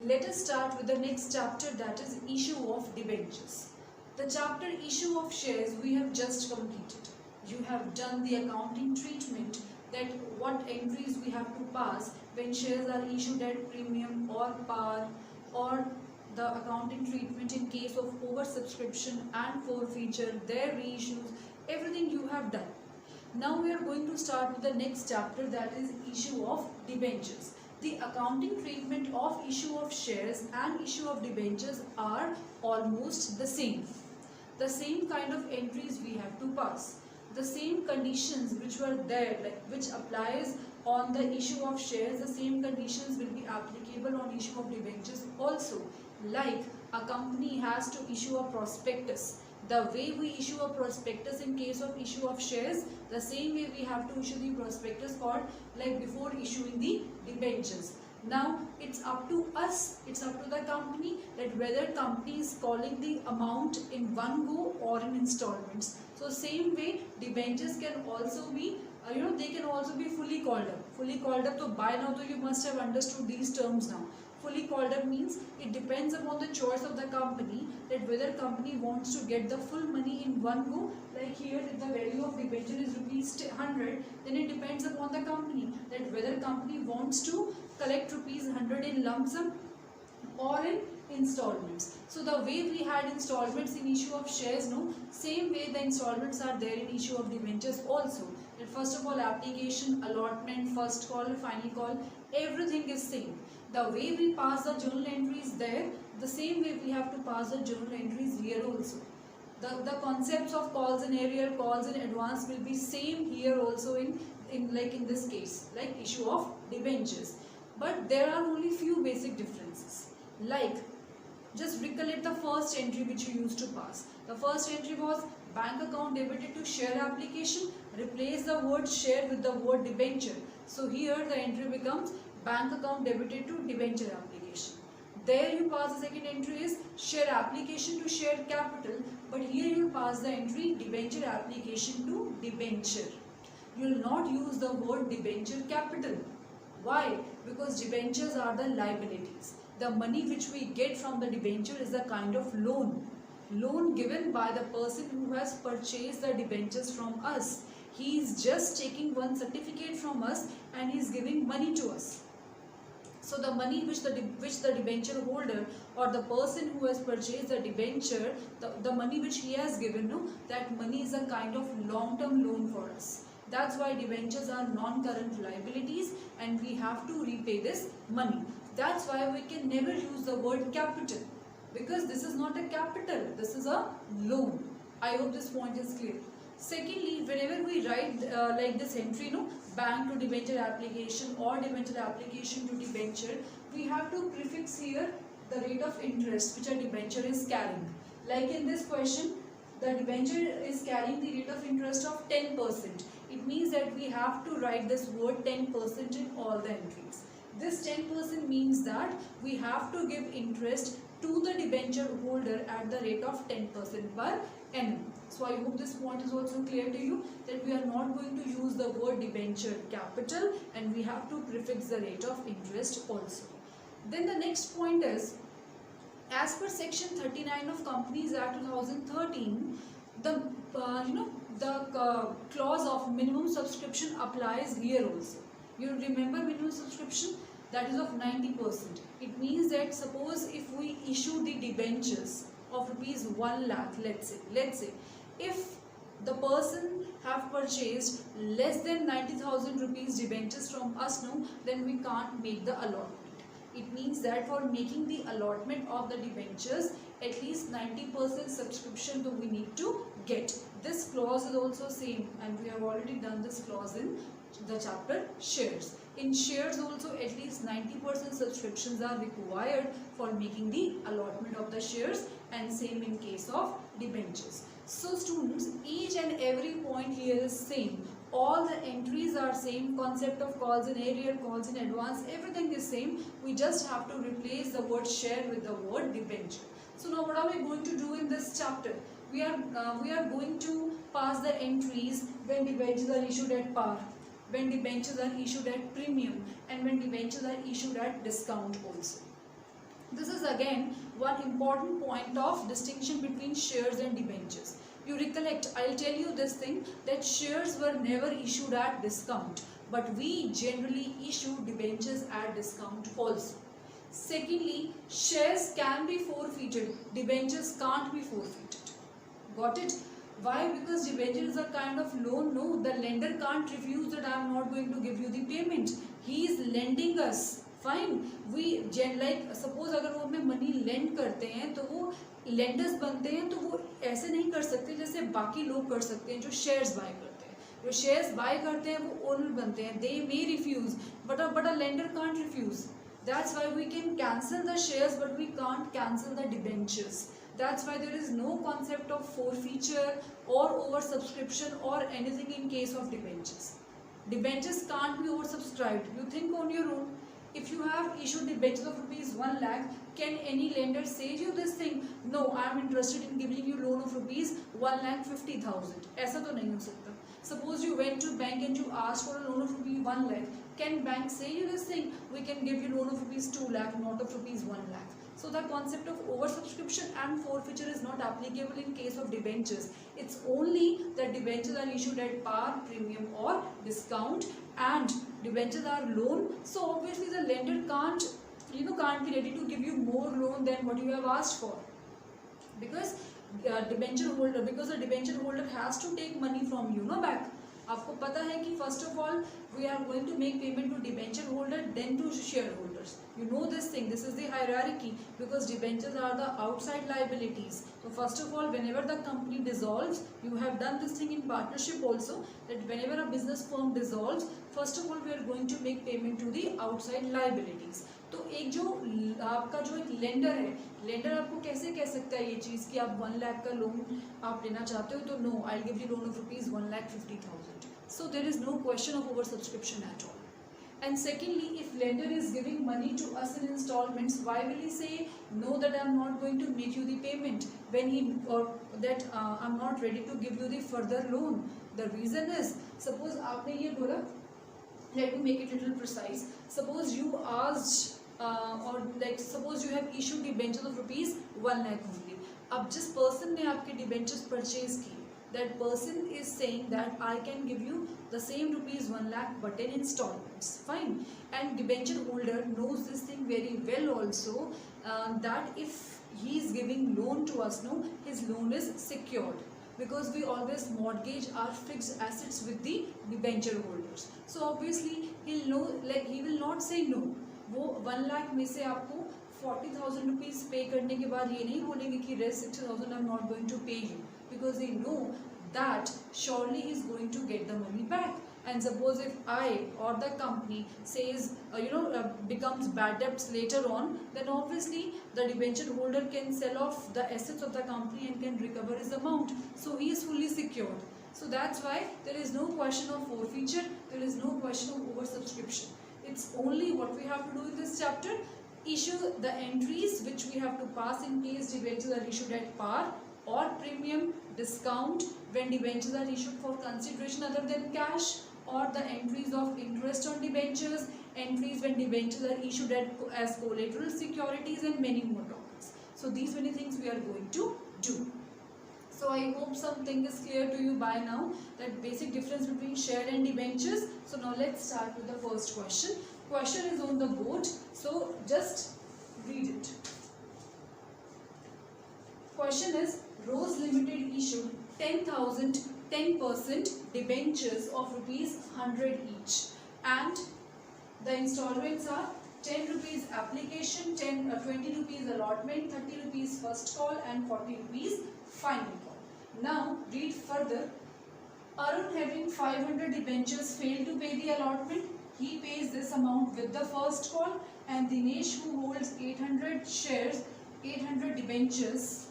Let us start with the next chapter, that is issue of debentures. The chapter issue of shares we have just completed. You have done the accounting treatment, that what entries we have to pass when shares are issued at premium or par, or the accounting treatment in case of oversubscription and forfeiture, their reissues, everything you have done. Now we are going to start with the next chapter, that is issue of debentures. The accounting treatment of issue of shares and issue of debentures are almost the same. The same kind of entries we have to pass. The same conditions which were there, which applies on the issue of shares, the same conditions will be applicable on issue of debentures also. Like a company has to issue a prospectus. The way we issue a prospectus in case of issue of shares, the same way we have to issue the prospectus for before issuing the debentures. Now it's up to us, it's up to the company, that whether company is calling the amount in one go or in installments. So same way debentures can also be they can also be fully called up. Fully called up, so by now you must have understood these terms now. Fully called up means it depends upon the choice of the company, that whether company wants to get the full money in one go. Like here, if the value of debenture is rupees 100, then it depends upon the company, that whether company wants to collect rupees 100 in lump sum or in installments. So the way we had installments in issue of shares, same way the installments are there in issue of debentures also. That first of all, application, allotment, first call, final call, everything is same. The way we pass the journal entries there, the same way we have to pass the journal entries here also. The concepts of calls in arrear, calls in advance will be same here also in this case, like issue of debentures. But there are only few basic differences. Like, just recollect the first entry which you used to pass. The first entry was bank account debited to share application. Replace the word share with the word debenture. So here the entry becomes bank account debited to debenture application. There you pass the second entry is share application to share capital, but here you pass the entry debenture application to debenture. You will not use the word debenture capital. Why? Because debentures are the liabilities. The money which we get from the debenture is a kind of loan. Loan given by the person who has purchased the debentures from us. He is just taking one certificate from us and he is giving money to us. So the money which the debenture holder or the person who has purchased the debenture, the money which he has given, that money is a kind of long-term loan for us. That's why debentures are non-current liabilities and we have to repay this money. That's why we can never use the word capital, because this is not a capital, this is a loan. I hope this point is clear. Secondly, whenever we write like this entry, bank to debenture application or debenture application to debenture, we have to prefix here the rate of interest which a debenture is carrying. Like in this question, the debenture is carrying the rate of interest of 10%. It means that we have to write this word 10% in all the entries. This 10% means that we have to give interest to the debenture holder at the rate of 10% per annum. So I hope this point is also clear to you, that we are not going to use the word debenture capital and we have to prefix the rate of interest also. Then the next point is, as per section 39 of Companies Act 2013, the clause of minimum subscription applies here also. You remember minimum subscription, that is of 90%. It means that suppose if we issue the debentures of rupees 1 lakh, let's say if the person have purchased less than 90,000 rupees debentures from us, then we can't make the allotment. It means that for making the allotment of the debentures, at least 90% subscription we need to get. This clause is also same, and we have already done this clause in the chapter shares. In shares also, at least 90% subscriptions are required for making the allotment of the shares, and same in case of debentures. So students, each and every point here is same. All the entries are same. Concept of calls in arrear, calls in advance, everything is same. We just have to replace the word share with the word debenture. So now what are we going to do in this chapter? We are going to pass the entries when debentures are issued at par, when debentures are issued at premium, and when debentures are issued at discount also. is again one important point of distinction between shares and debentures. You recollect, I'll tell you this thing, that shares were never issued at discount, but we generally issue debentures at discount also. Secondly, shares can be forfeited, debentures can't be forfeited. Got it? Why? Because debenture is a kind of loan. No, the lender can't refuse that I am not going to give you the payment. He is lending us. Fine we like suppose अगर वो हमें money land करते हैं तो वो lenders बनते हैं, तो वो ऐसे नहीं कर सकते जैसे बाकी लोग कर सकते हैं जो शेयर्स बाय करते हैं. जो शेयर्स बाय करते हैं वो ओनर बनते हैं. They may refuse but a lender can't refuse. That's why we can cancel the shares but we can't cancel the debentures. That's why there is no concept of forfeiture or oversubscription or anything in case of debentures. Debentures can't be oversubscribed. You think on your own. If you have issued debentures of rupees 1 lakh, can any lender say to you this thing? No, I am interested in giving you loan of rupees 1,50,000. ऐसा तो नहीं हो सकता. Suppose you went to bank and you asked for a loan of rupees 1 lakh. Can bank say you this thing? We can give you loan of rupees 2 lakh, not of rupees 1 lakh. So the concept of oversubscription and forfeiture is not applicable in case of debentures. It's only that debentures are issued at par, premium or discount, and debentures are loan. So obviously the lender can't be ready to give you more loan than what you have asked for, because the debenture holder has to take money from you back. आपको पता है कि first of all we are going to make payment to debenture holder then to share holders. You know this thing, this is the hierarchy, because debentures are the outside liabilities. So first of all, whenever the company dissolves, you have done this thing in partnership also, that whenever a business firm dissolves, first of all we are going to make payment to the outside liabilities. तो एक जो आपका जो एक lender है, lender आपको कैसे कह सकता है ये चीज़ कि आप 1 लाख का लोन आप लेना चाहते हो, तो no, I give you loan of rupees 1,50,000. So there is no question of oversubscription at all. And secondly, if lender is giving money to us in installments, why will he say no, that I am not going to make you the payment when he or that I am not ready to give you the further loan? The reason is, suppose आपने ये बोला, let me make it a little precise. Suppose you asked or like suppose you have issued debentures of rupees 1 lakh only. अब जिस person ने आपके debentures purchase की, that person is saying that I can give you the same rupees 1 lakh but in installments. Fine. And debenture holder knows this thing very well also, that if he is giving loan to us, no, his loan is secured, because we always mortgage our fixed assets with the debenture holders. So obviously he'll know, like he will not say no. वो 1 लाख में से आपको 40,000 rupees पे करने के बाद ये नहीं बोलेंगे कि rest 60,000 I am not going to pay you, because they know that surely he is going to get the money back. And suppose if I or the company says becomes bad debts later on, then obviously the debenture holder can sell off the assets of the company and can recover his amount, so he is fully secured. So that's why there is no question of forfeiture, there is no question of oversubscription. It's only what we have to do in this chapter: issue the entries which we have to pass in case debentures are issued at par or premium, discount when debentures are issued for consideration other than cash, or the entries of interest on debentures, entries when debentures are issued as collateral securities, and many more topics. So these many things we are going to do. So I hope something is clear to you by now, that basic difference between share and debentures. So now let's start with the first question. Question is on the board, so just read it. Question is, Rose Limited issued 10,000 10% debentures of rupees 100 each, and the installments are 10 rupees application, 20 rupees allotment, 30 rupees first call, and 40 rupees final call. Now read further. Arun, having 500 debentures, failed to pay the allotment. He pays this amount with the first call, and Dinesh, who holds 800 shares, 800 debentures,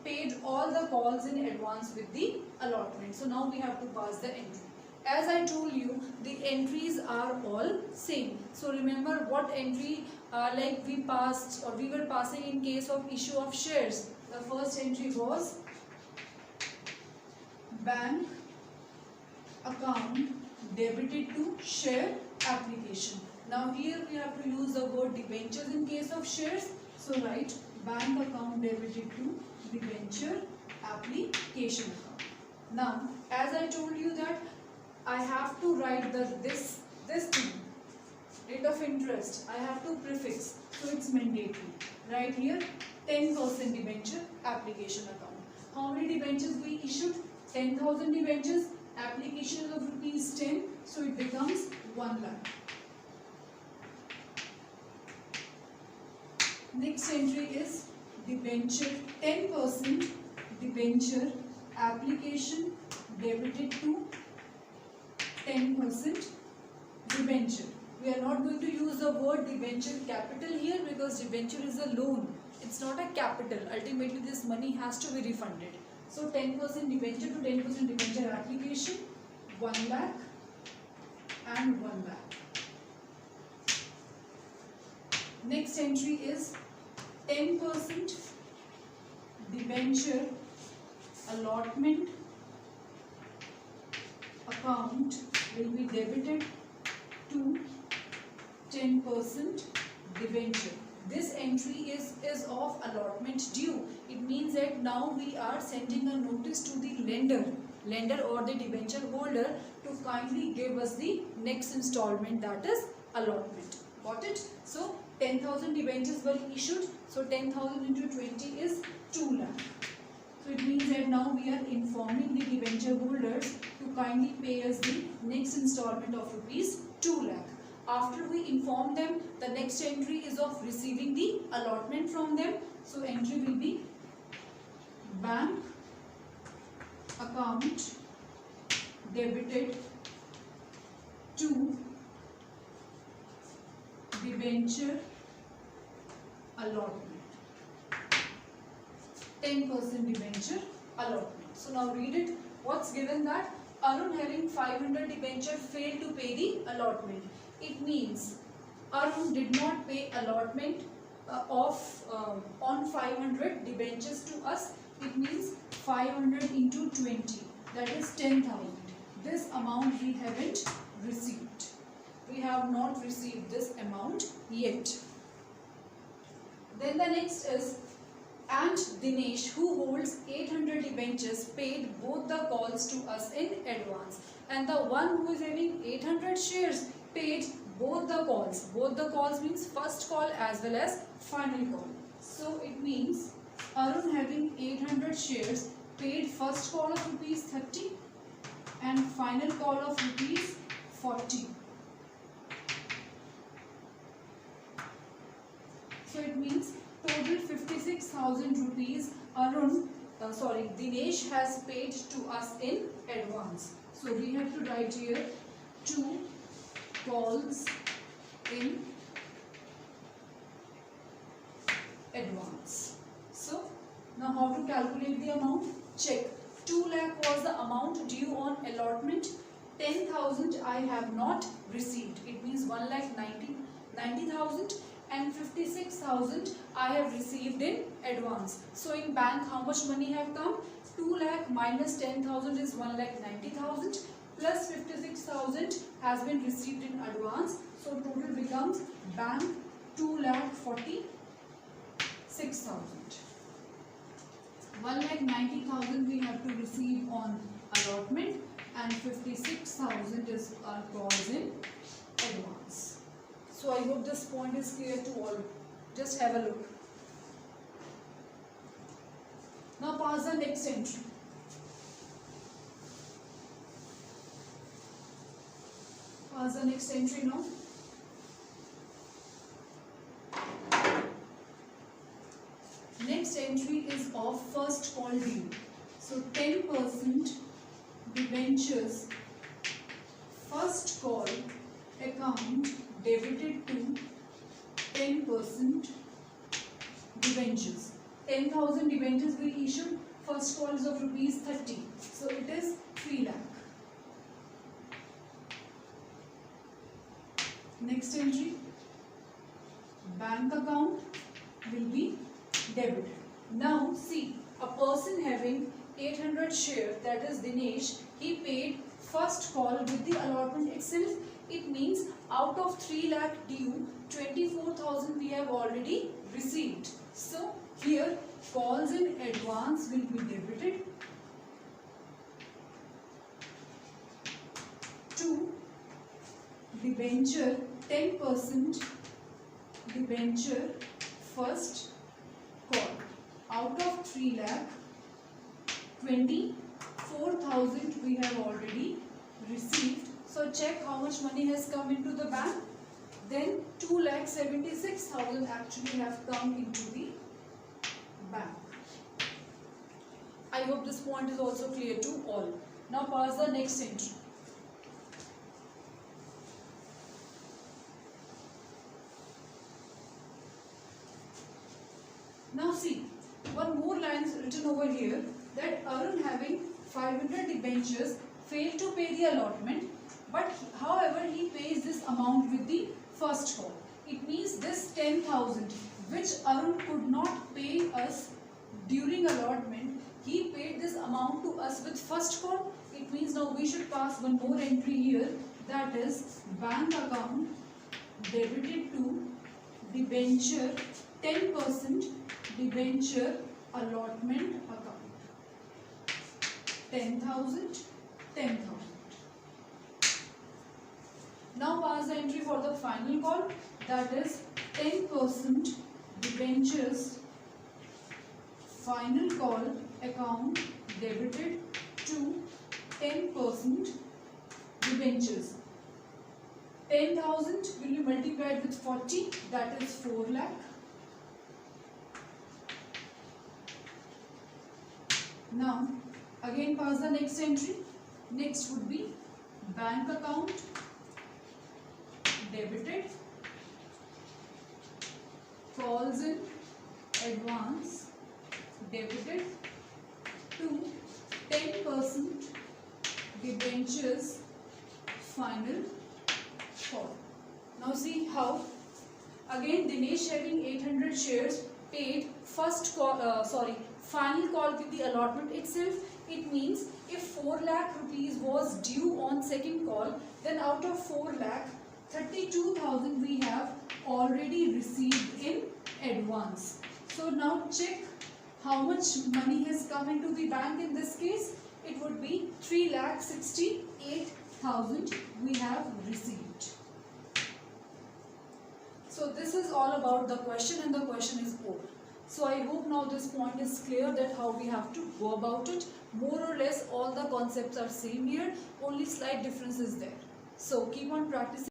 paid all the calls in advance with the allotment. So now we have to pass the entry. As I told you, the entries are all same. So remember what entry like we passed or we were passing in case of issue of shares. The first entry was bank account debited to share application. Now here we have to use the word debentures in case of shares. So write bank account debited to debenture application account. Now as I told you that I have to write this thing, rate of interest, I have to prefix, so it's mandatory. Right here 10% debenture application account. How many debentures we issued? 10,000 debentures, application of rupees 10, so it becomes 1 lakh. Next entry is debenture 10% debenture application debited to 10% debenture. We are not going to use the word debenture capital here because debenture is a loan. It's not a capital. Ultimately this money has to be refunded. So 10% debenture to 10% debenture application, 1 lakh and 1 lakh. Next entry is 10% debenture allotment account will be debited to 10% debenture. This entry is of allotment due. It means that now we are sending a notice to the lender or the debenture holder to kindly give us the next installment, that is allotment. Got it? So 10,000 debentures were issued. So 10,000 into 20 is 2 lakh. So it means that now we are informing the debenture holders to kindly pay us the next installment of rupees 2 lakh. After we inform them, the next entry is of receiving the allotment from them. So entry will be bank account debited to debenture allotment. 10% debenture allotment. So now read it. What's given that? Arun having 500 debenture failed to pay the allotment. It means Arun did not pay allotment on 500 debentures to us. It means 500 into 20, that is 10,000. This amount we haven't received. We have not received this amount yet. Then the next is, and Dinesh, who holds 800 debentures, paid both the calls to us in advance. And the one who is having 800 shares paid both the calls. Both the calls means first call as well as final call. So it means Arun having 800 shares paid first call of rupees 30 and final call of rupees 40. So it means total 56,000 rupees Dinesh has paid to us in advance. So we have to write here 2 calls in advance. So now how to calculate the amount? Check. 2 lakh was the amount due on allotment. 10,000 I have not received. It means 1 lakh 90,000 and 56,000 I have received in advance. So in bank how much money have come? 2 lakh minus 10,000 is 1 lakh 90,000 plus 56,000 has been received in advance. So total becomes bank 2 lakh 46,000. 1 lakh 90,000 we have to receive on allotment and 56,000 is our calls in advance. So I hope this point is clear to all. Just have a look. Now pass the next entry. Pass the next entry now. Next entry is of first call due. So 10% debentures first call account debited to 10% debentures. 10,000 debentures we issued. First call is of rupees 30. So it is 3 lakh. Next entry, bank account will be debited. Now see, a person having 800 shares, that is Dinesh, he paid first call with the allotment itself. It means out of 3 lakh due, 24,000 we have already received. So here calls in advance will be debited to debenture 10% debenture first call. Out of 3 lakh, 24,000 we have already received. So check how much money has come into the bank. Then 2,76,000 actually have come into the bank. I hope this point is also clear to all. Now pass the next entry. Now see, one more line is written over here that Arun having 500 debentures failed to pay the allotment, but however he pays this amount with the first call. It means this 10,000 which Arun could not pay us during allotment, he paid this amount to us with first call. It means now we should pass one more entry here, that is bank account debited to debenture 10% debenture allotment account. 10,000, 10,000. Now pass the entry for the final call, that is 10% debentures final call account debited to 10% debentures. 10,000 will be multiplied with 40, that is 4 lakh. Now again pass the next entry. Next would be bank account debited calls in advance debited to 10% debentures final call. Now see how. Again Dinesh having 800 shares paid first call, final call with the allotment itself. It means if 4 lakh rupees was due on second call, then out of 4 lakh, 32,000 we have already received in advance. So now check how much money has come into the bank in this case. It would be 3,68,000 we have received. So this is all about the question, and the question is over. So I hope now this point is clear that how we have to go about it. More or less all the concepts are same here, only slight difference is there. So keep on practicing.